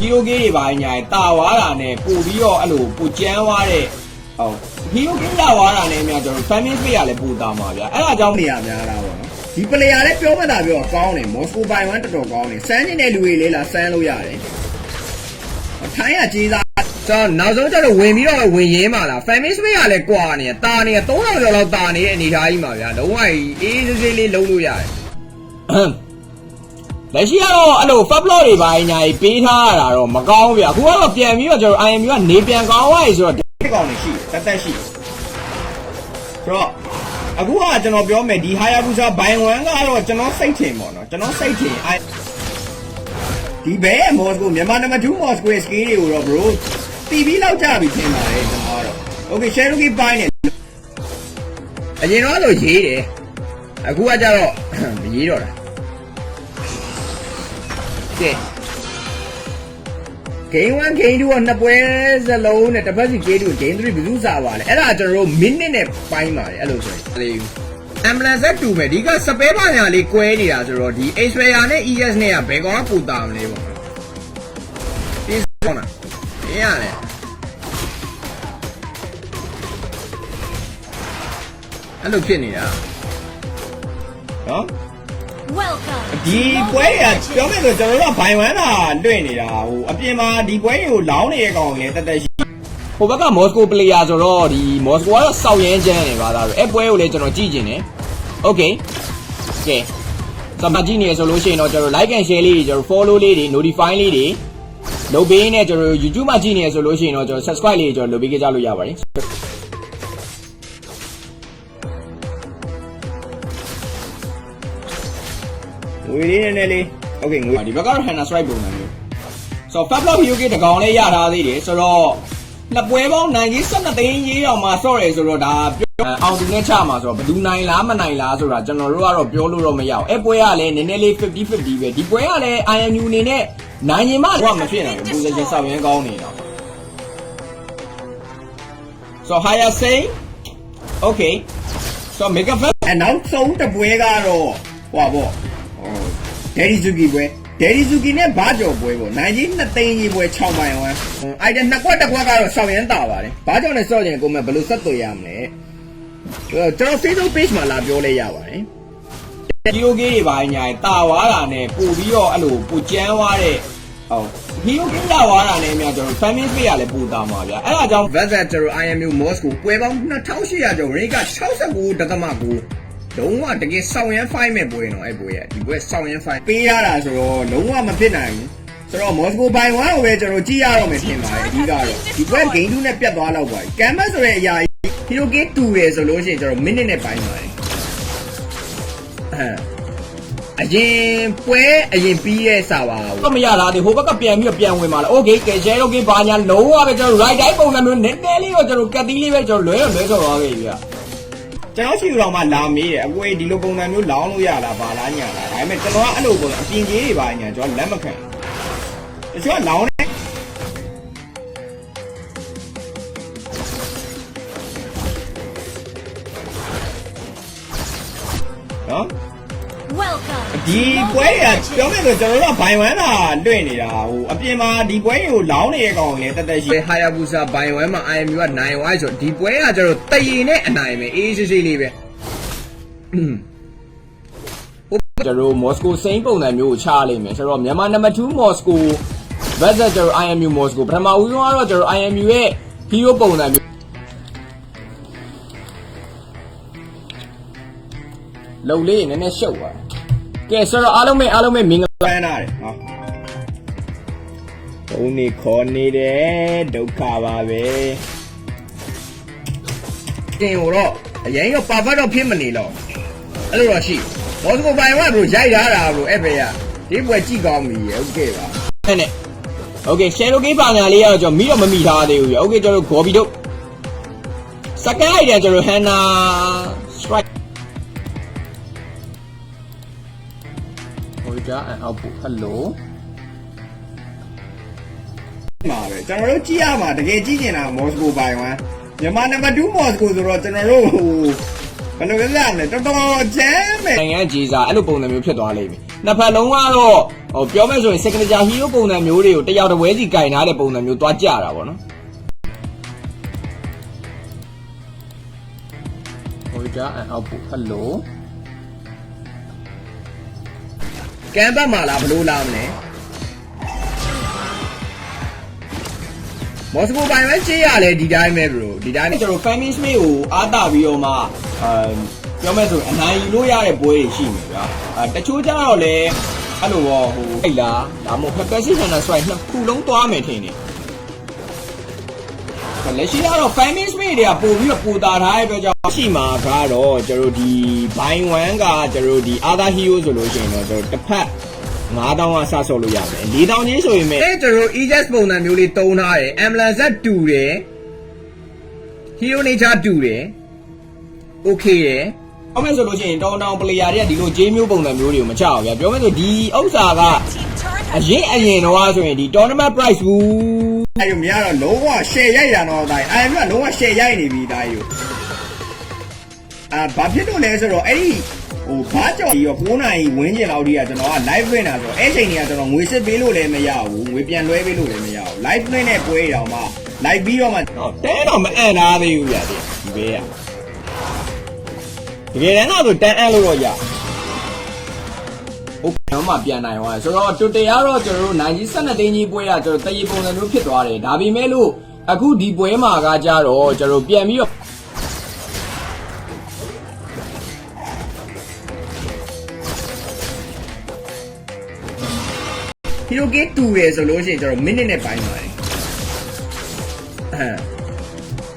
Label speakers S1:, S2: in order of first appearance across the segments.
S1: hero game တွေပါညာတာဝါတာနဲ့ပို့ပြီးတော့အဲ့လိုပိုကျန်းသွားတဲ့ဟုတ် hero game တာဝါတာနဲ့အများကျွန်တော် family space ရလဲပို့တာမှာဗျာအဲ့ဒါကြောင့်နေရာများတာပေါ့နော်ဒီ player လည်းပြောမှသာပြောကောင်းတယ် Moscow by 1တော်တော်ကောင်းတယ်စမ်းနေတဲ့လူတွေလေးလာစမ်းလို့ရတယ်ထိုင်းကကြီးစားကျွန်တော်နောက်ဆုံးကျတော့ဝင်ပြီးတော့ဝင်ရင်းပါလား family space ကလည်းကွာနေတာနေ3000ကျော်လောက်တာနေတဲ့အနေထားကြီးမှာဗျာလုံးဝအေးစေးလေးလုံးလို့ရတယ်လက်ရှိကတော့အဲ့လို fab block တွေပါညာကြီးပေးထားရတာတော့မကောင်းဘူးဗျအခုကတော့ပြန်ပြီးတော့ကျွန်တော် IMU ကနေပြန်ကောင်းသွားပြီဆိုတော့ဒီကောင်နေရှိတက်ရှိဆိုတော့အခုကကျွန်တော်ပြောမယ်ဒီ Hayabusa by 1ကတော့ကျွန်တော်စိတ်ထင်ပေါ့နော်ကျွန်တော်စိတ်ထင်ဒီဘဲ Moscow မြန်မာနံပါတ်2 Moscow scale တွေကိုတော့ bro တီးပြီးလောက်ကြပြီထင်ပါတယ်ကျွန်တော်ကတော့ okay Cherokee ပိုင်းနေအရင်တော့လို့ရေးတယ်အခုကကြတော့မရေးတော့တာကဲ Game 1 Game 2ကနှစ်ပွဲစလုံးနဲ့တစ်ဖက်စီ Game 2 Game 3 ဘယ်သူစားပါလဲအဲ့ဒါကျွန်တော်တို့ minute နဲ့ပိုင်းပါတယ်အဲ့လိုဆိုရင် Ambulance တူမယ်ဒီကစပဲပါညာလေးကွဲနေတာဆိုတော့ဒီ Xperia နဲ့ ES နဲ့ကဘယ်ကောင်ကပူတာမလဲပေါ့ဒီကောင်းလားရရတယ်အဲ့လိုဖြစ်နေတာနော်ဒီပွဲကပြောမယ်ဆိုကျွန်တော်တို့ကဘိုင်ဝမ်းတာလွင့်နေတာဟိုအပြင်မှာဒီပွဲတွေကိုလောင်းနေတဲ့ကောင်လည်းတက်တက်ရှိဟိုဘက်က Moscow player ဆိုတော့ဒီ Moscow ကတော့စောက်ရမ်းချမ်းနေပါသားပဲအဲ့ပွဲကိုလည်းကျွန်တော်ကြည့်ကျင်တယ် Okay ကဲစမကြည့်နေဆိုလို့ရှိရင်တော့ကျွန်တော် like and share လေးတွေကျွန်တော် follow လေးတွေ notify လေးတွေလုပ်ပေးနေကျွန်တော် YouTube မှာကြည့်နေဆိုလို့ရှိရင်တော့ကျွန်တော် subscribe လေးတွေကျွန်တော်လုပ်ပေးကြလို့ရပါတယ်ငွေလေးနည်းနည်းလေး Okay ငွေဒီဘက်ကတော့ Hana Strike ပုံစံမျိုးဆိုတော့ Fab Block Hero Game တကောင်လေးရထားသေးတယ်ဆိုတော့နှစ်ပွဲပေါင်းနိုင်ကြီး12သိန်းရေးအောင်မှာဆော့ရဲဆိုတော့ဒါအောင်သူနဲ့ချမှာဆိုတော့ဘယ်သူနိုင်လားမနိုင်လားဆိုတာကျွန်တော်တို့ကတော့ပြောလို့တော့မရအောင်အဲ့ပွဲကလည်းနည်းနည်းလေး50-50ပဲဒီပွဲကလည်း IMU အနေနဲ့နိုင်ရင်မှတော့မဖြစ်နိုင်ဘူး position ဆောက်ရမ်းကောင်းနေတာဆိုတော့ higher say Okay ဆိုတော့ Mega Fan အနောက်ဆုံးတစ်ပွဲကတော့ဟိုပါပေါ့Derizuki ပွဲDerizuki နဲ့ဘာကြော်ပွဲပေါ့နိုင်ကြီး2သိန်းကြီးပွဲ6မိုင်ဝမ်းအဲ့ဒါနှစ်ခွက်တစ်ခွက်ကတော့ဆောက်ရမ်းတာပါတယ်ဘာကြောင့်လဲဆော့ရင်ကိုမဘယ်လိုဆက်သွယ်ရမလဲကျွန်တော် Facebook page မှာလာပြောလဲရပါတယ်Hero game တွေပါညာတာဝါတာနဲ့ပို့ပြီးတော့အဲ့လိုပိုကျန်းသွားတဲ့ဟုတ် Hero game တာဝါတာနဲ့အများကျွန်တော် family space ရလဲပို့တာမှာဗျာအဲ့ဒါကြောင့် Versus IMU Moscow ပွဲပေါင်း2800ကျော် rank က69.9လုံးဝတကယ်ဆောင်းရမ်းဖိုင်းမဲ့ပွဲနော်အဲ့ပွဲရဒီပွဲဆောင်းရမ်းဖိုင်းပေးရတာဆိုတော့လုံးဝမဖြစ်နိုင်ဘူးဆိုတော့ Moscow by 1ကိုပဲကျွန်တော်ကြည့်ရတော့မယ်ထင်ပါတယ်အဓိကတော့ဒီပွဲ game 2နဲ့ပြတ်သွားတော့ပါ Canvas ဆိုတဲ့အရာ Hero game 2ရယ်ဆိုလို့ရှိရင်ကျွန်တော် minute နဲ့ပိုင်းပါတယ်အရင်ပွဲအရင်ပြီးရဲ့စာပါတော့မရတာဒီဟိုဘက်ကပြန်ပြီးပြန်ဝင်ပါလား Okay ကဲ Share game ဘာညာလုံးဝပဲကျွန်တော် right တိုင်းပုံစံမျိုးနည်းနည်းလေးတော့ကျွန်တော်ကတ်တီးလေးပဲကျွန်တော်လွဲဆော်သွားခဲ့ပြီဗျကျွန်တော်ရှိတော်မှာလာမေးတယ်အကွေဒီလိုပုံစံမျိုးလောင်းလို့ရလားဘာလားညာလားဒါပေမဲ့ကျွန်တော်ကအဲ့လိုပုံစံအပြင်ကြီးတွေပါညာကျွန်တော်လက်မခံတချို့ကလောင်းတယ်နော်ဒီပွဲကပြောမယ်ဆိုကျွန်တော်တို့ကဘိုင်ဝမ်းတာလွင့်နေတာဟိုအပြင်မှာဒီပွဲတွေကိုလောင်းနေတဲ့ကောင်လည်းတက်တက်ရှိ Hayabusa ဘိုင်ဝမ်းမှာ IMU ကနိုင်သွားဆိုဒီပွဲကကျွန်တော်တရီနဲ့အနိုင်ပဲအေးဆေးလေးပဲကျွန်တော် Moscow စိမ်းပုံစံမျိုးကိုချလိုက်မယ်ဆိုတော့မြန်မာနံပါတ်2 Moscow versus ကျွန်တော် IMU Moscow ပထမဦးဆုံးကတော့ကျွန်တော် IMU ရဲ့ hero ပုံစံမျိုးလုံလေးနည်းနည်းရှုပ်သွားကဲဆိုတော့အားလုံးပဲမင်္ဂလာပါနာတယ်ဟောဘုံနေခေါ်နေတယ်ဒုက္ခပါပဲတင်တော့အရင်က perfect တော့ဖြစ်မနေတော့အဲ့လိုတော့ရှိဘောစကိုပိုင်ကဘို့ရိုက်ထားတာဘို့အဲ့ဘယ်ကဒီပွဲကြည့်ကောင်းပြီဟုတ်ကဲ့ပါအဲ့နဲ့ Okay Shadow Game ပါညာလေးကတော့ကျွန်တော်မိတော့မမိထားသေးဘူးပြ Okay ကျွန်တော် Gobi တို့ second item ကျွန်တော် Hana Strike and output hello မှာပဲကျွန်တော်တို့ကြည့်ရမှာတကယ်ကြည့်နေတာ Moscow by 1မြန်မာနံပါတ်2 Moscow ဆိုတော့ကျွန်တော်တို့ဘယ်လိုလဲတော်တော်ကျမ်းမယ်နိုင်ငံကြီးစားအဲ့လိုပုံစံမျိုးဖြစ်သွားလိမ့်မယ် နှစ်ဖက်လုံးကတော့ဟိုပြောမယ်ဆိုရင် signature hero ပုံစံမျိုးတွေကိုတယောက်တစ်ပွဲစီကင်ထားတဲ့ပုံစံမျိုးသွားကြတာပေါ့နော်ဟိုကြအောက်ဖို့ဟယ်လိုကမ်ဘတ်မှာလားဘလို့လာမလဲမော်စကိုပိုင်ပဲချေးရလေဒီတိုင်းပဲ bro ဒီတိုင်းကျွန်တော် family smith ကိုအားတာပြီးတော့မှပြောမယ်ဆိုရင်အနိုင်ယူလို့ရတဲ့ပွဲတွေရှိမယ်ဗျာတချို့ကျတော့လေအဲ့လိုပေါ့ဟိုအိတ်လားဒါမှမဟုတ် Pepsi Channel Strike နှစ်ခုလုံးသွားမယ်ထင်တယ်လက်ရှိကတော့ family smith တွေကပို့ပြီးတော့ပူတာထားတဲ့အတွက်ကြောင့်ရှိမှာကတော့ကျွန်တော်ဒီ buy one ကကျွန်တော်ဒီ other hero ဆိုလို့ရှိရင်တော့ကျွန်တော်တစ်ဖက်9000ကစဆော့လို့ရတယ်4000ချင်းဆိုရင်မဲ့ကျွန်တော် EJS ပုံစံမျိုးလေးတုံးထားတယ် ambulance တူတယ် hero nature တူတယ် okay တယ်ပြောမယ်ဆိုလို့ရှိရင်တောင်းတောင်း player တွေကဒီလို J မျိုးပုံစံမျိုးတွေကိုမချအောင်ဗျာပြောမယ်ဆိုဒီဥစ္စာကအရင်တော့ဆိုရင်ဒီ tournament price ဘူးအဲ့လိုမရတော့လုံးဝ share ရိုက်တာတော့ဒါအဲ့မျိုးကလုံးဝ share ရိုက်နေပြီဒါယူဘာဖြစ်လို့လဲဆိုတော့အဲ့ဒီဟိုဘာကြော်ပြီးတော့9နာရီဝင်းကျင်လောက်တည်းကကျွန်တော်က live လွှင့်တာဆိုတော့အဲ့ချိန်တွေကကျွန်တော်ငွေစစ်ပေးလို့လည်းမရဘူးငွေပြန်လွှဲပေးလို့လည်းမရဘူး live လွှင့်တဲ့ပွဲတောင်မှ live ပြီးတော့မှတဲတော့မအံ့သားသေးဘူးဗျာဒီဘေးကတကယ်တမ်းတော့တန်းအံ့လို့တော့ရဟုတ်တော့မှပြန်နိုင်သွားဆိုတော့တူတရားတော့ကျွန်တော်တို့နိုင်ကြီး12သိန်းကြီးပွဲကကျွန်တော်တရေပုံစံမျိုးဖြစ်သွားတယ်ဒါပေမဲ့လို့အခုဒီပွဲမှာကကြတော့ကျွန်တော်ပြန်ပြီးတော့ဟီရိုကေတူရယ်ဆိုလို့ရှိရင်ကျွန်တော်မိနစ်နဲ့ပိုင်းပါတယ်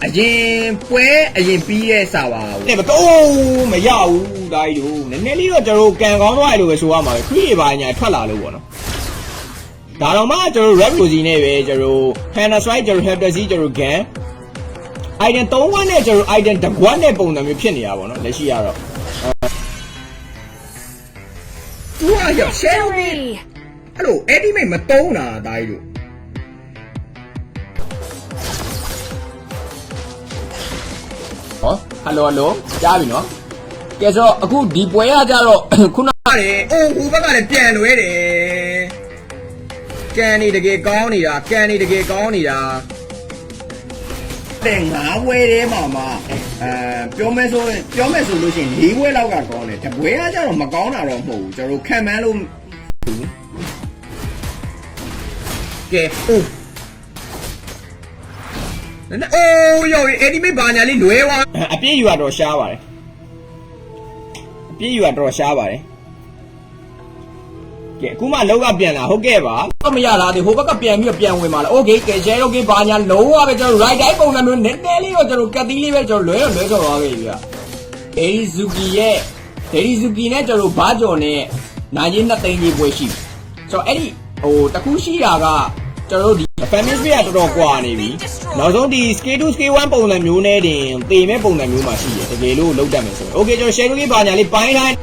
S1: အရင်ပွဲအရင်ပြီးတဲ့စာပါဘူးမတော့မရဘူးဒါကြီးတို့နည်းနည်းလေးတော့ကျွန်တော်ကန်ကောင်းတော့အဲ့လိုပဲဆိုရမှာပဲခရီးပါညာထွက်လာလို့ပေါ့နော်ဒါတော့မှကျွန်တော် red rosy နဲ့ပဲကျွန်တော် Hannah Strike ကျွန်တော် Heptasy ကျွန်တော် Gan item 3 one နဲ့ကျွန်တော် item 1 one နဲ့ပုံစံမျိုးဖြစ်နေတာပေါ့နော်လက်ရှိကတော့သူကရောက် share ပြီးအဲ့လို edit မတုံးတာဒါကြီးတို့ဟောဟယ်လိုကြားပြီနော်ကဲဆိုတော့အခုဒီပွဲကကြတော့ခုနကလေအိုးဟိုဘက်ကလည်းပြန်လွဲတယ်ကန်နေတကယ်ကောင်းနေတာတဲ့9ပွဲထဲမှာပြောမယ်ဆိုလို့ရှိရင်4ပွဲလောက်ကကောင်းတယ်တပွဲကကြတော့မကောင်းတာတော့မဟုတ်ဘူးကျွန်တော်ခံမှန်းလို့ကဲအိုးအိုးယောအဲ့ဒီမေးဘာညာလေးလွဲသွားအပြည့်ယူတော့ရှားပါတယ်ကဲအခုမှလောက်ကပြန်လာဟုတ်ကဲ့ပါတော့မရလားဒီဟိုဘက်ကပြန်ပြီးပြန်ဝင်ပါလားโอเคကဲ share လုပ်ဘာညာလုံးဝပဲကျွန်တော် right တိုင်းပုံစံမျိုးနည်းနည်းလေးတော့ကျွန်တော်ကတ်သီးလေးပဲကျွန်တော်လွဲဆော်သွားခဲ့ပြီဗျဒေရီဇူကီနဲ့ကျွန်တော်ဘာကြော်နဲ့နိုင်ချင်း2သိန်းကြီးပွဲရှိဆိုတော့အဲ့ဒီဟိုတခုရှိတာကကျွန်တော်တို့ဒီ family space ကတော်တော်ကွာနေပြီနောက်ဆုံးဒီ scale 2 scale 1ပုံစံမျိုးနဲ့တင်သေမဲ့ပုံစံမျိုးမှာရှိတယ်တကယ်လို့လောက်တတ်မယ်ဆိုရင် okay ကျွန်တော် share လုပ်ဘာညာလေးပိုင်းတိုင်း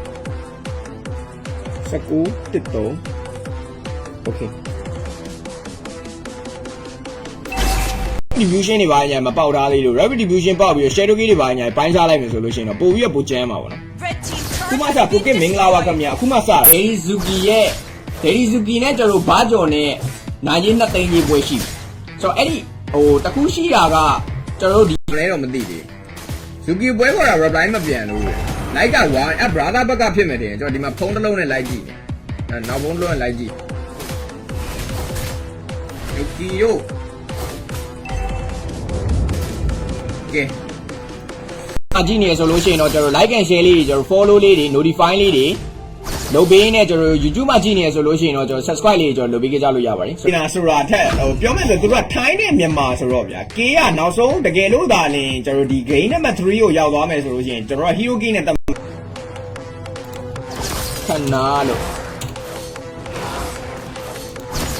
S1: 19 13 okay distribution တွေပါညာမပေါက်ထားသေးလို့ rapid distribution ပေါက်ပြီးတော့ shadow key တွေပါညာပိုင်းစားလိုက်မယ်ဆိုလို့ရှိရင်တော့ပို့ပြီးတော့ပိုကျန်းမှာပေါ့နော်ခုမှစပိုကက်မင်္ဂလာပါခင်ဗျာအခုမှစဒေရီဇူကီနဲ့ကျွန်တော်ဘာကြော်နဲ့နိုင်ချင်း2သိန်းကြီးပွဲရှိဆိုတော့အဲ့ဒီဟိုတခုရှိတာကကျွန်တော်တို့ဒီလဲတော့မသိသေးဇူကီပွဲခေါ်တာ reply မပြန်လို့လိုက်က1အဲ့ brother ဘက်ကဖြစ်မယ်တင်ကျွန်တော်ဒီမှာဖုန်းတစ်လုံးနဲ့လိုက်ကြည့်တယ်နောက်ဖုန်းတစ်လုံးနဲ့လိုက်ကြည့်ယိုကီယိုကဲအကြည့်နေဆိုလို့ရှိရင်တော့ကျွန်တော် like and share လေးတွေကျွန်တော် follow လေးတွေ notify လေးတွေလုပ်ပေးနေကျွန်တော် YouTube မှာကြည့်နေဆိုလို့ရှိရင်တော့ကျွန်တော် subscribe လေးကျွန်တော်လုပ်ပေးကြလို့ရပါတယ်ဒီနာဆိုတာထက်ဟိုပြောမယ်ဆိုသူကထိုင်းနဲ့မြန်မာဆိုတော့ဗျာ K ကနောက်ဆုံးတကယ်လို့သာလင်ကျွန်တော်ဒီ game number 3ကိုရောက်သွားမယ်ဆိုလို့ရှိရင်ကျွန်တော်က hero key နဲ့ခနာလို့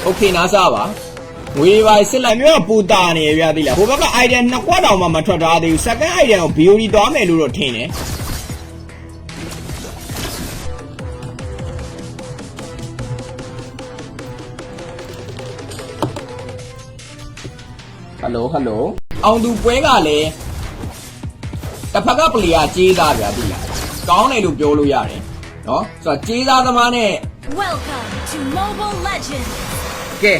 S1: okay နားစားပါငွေပါစစ်လိုက်မျိုးကပူတာနေရပြသေးလားဟိုဘက်က item 2ခွက်တောင်မှမထွက်ထားသေးဘူး second item ကို BOD သွားမယ်လို့တော့ထင်တယ်ဟယ်လိုအောင်သူပွဲကလည်းတစ်ဖက်ကပလီယာကြေးသားဗျာသိလားကောင်းတယ်လို့ပြောလို့ရတယ်နော်ဆိုတော့ကြေးသားသမားနဲ့
S2: Welcome to Mobile Legends.
S1: ကဲ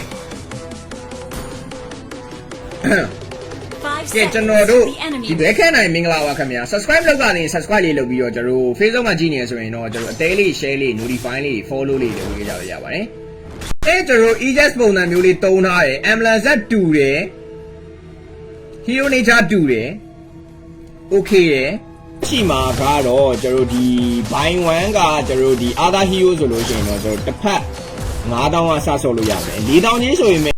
S2: 5
S1: ကဲ
S2: seconds
S1: ကျွန်တော်တို့
S2: to the enemy.
S1: ဒီဘဲခန့်နိုင်မင်္ဂလာပါခင်ဗျာ subscribe လုပ်ပါနေ subscribe လေးလုပ်ပြီးတော့ကျွန်တော်တို့ Facebook မှာကြည့်နေရဆိုရင်တော့ကျွန်တော်အသေးလေး share လေး notify လေး follow လေးလုပ်ပေးကြလို့ရပါတယ်အဲကျွန်တော်တို့ EJS ပုံစံမျိုးလေးတုံးထားတယ် Ambulance တူတယ် Hero Nature တူတယ် okay တယ်ရှိမှာကတော့ကျွန်တော်ဒီ buy one ကကျွန်တော်ဒီ other hero ဆိုလို့ရှိရင်တော့ကျွန်တော်တစ်ဖက်9000ကစဆော့လို့ရမယ်4000ကြီးဆိုရင်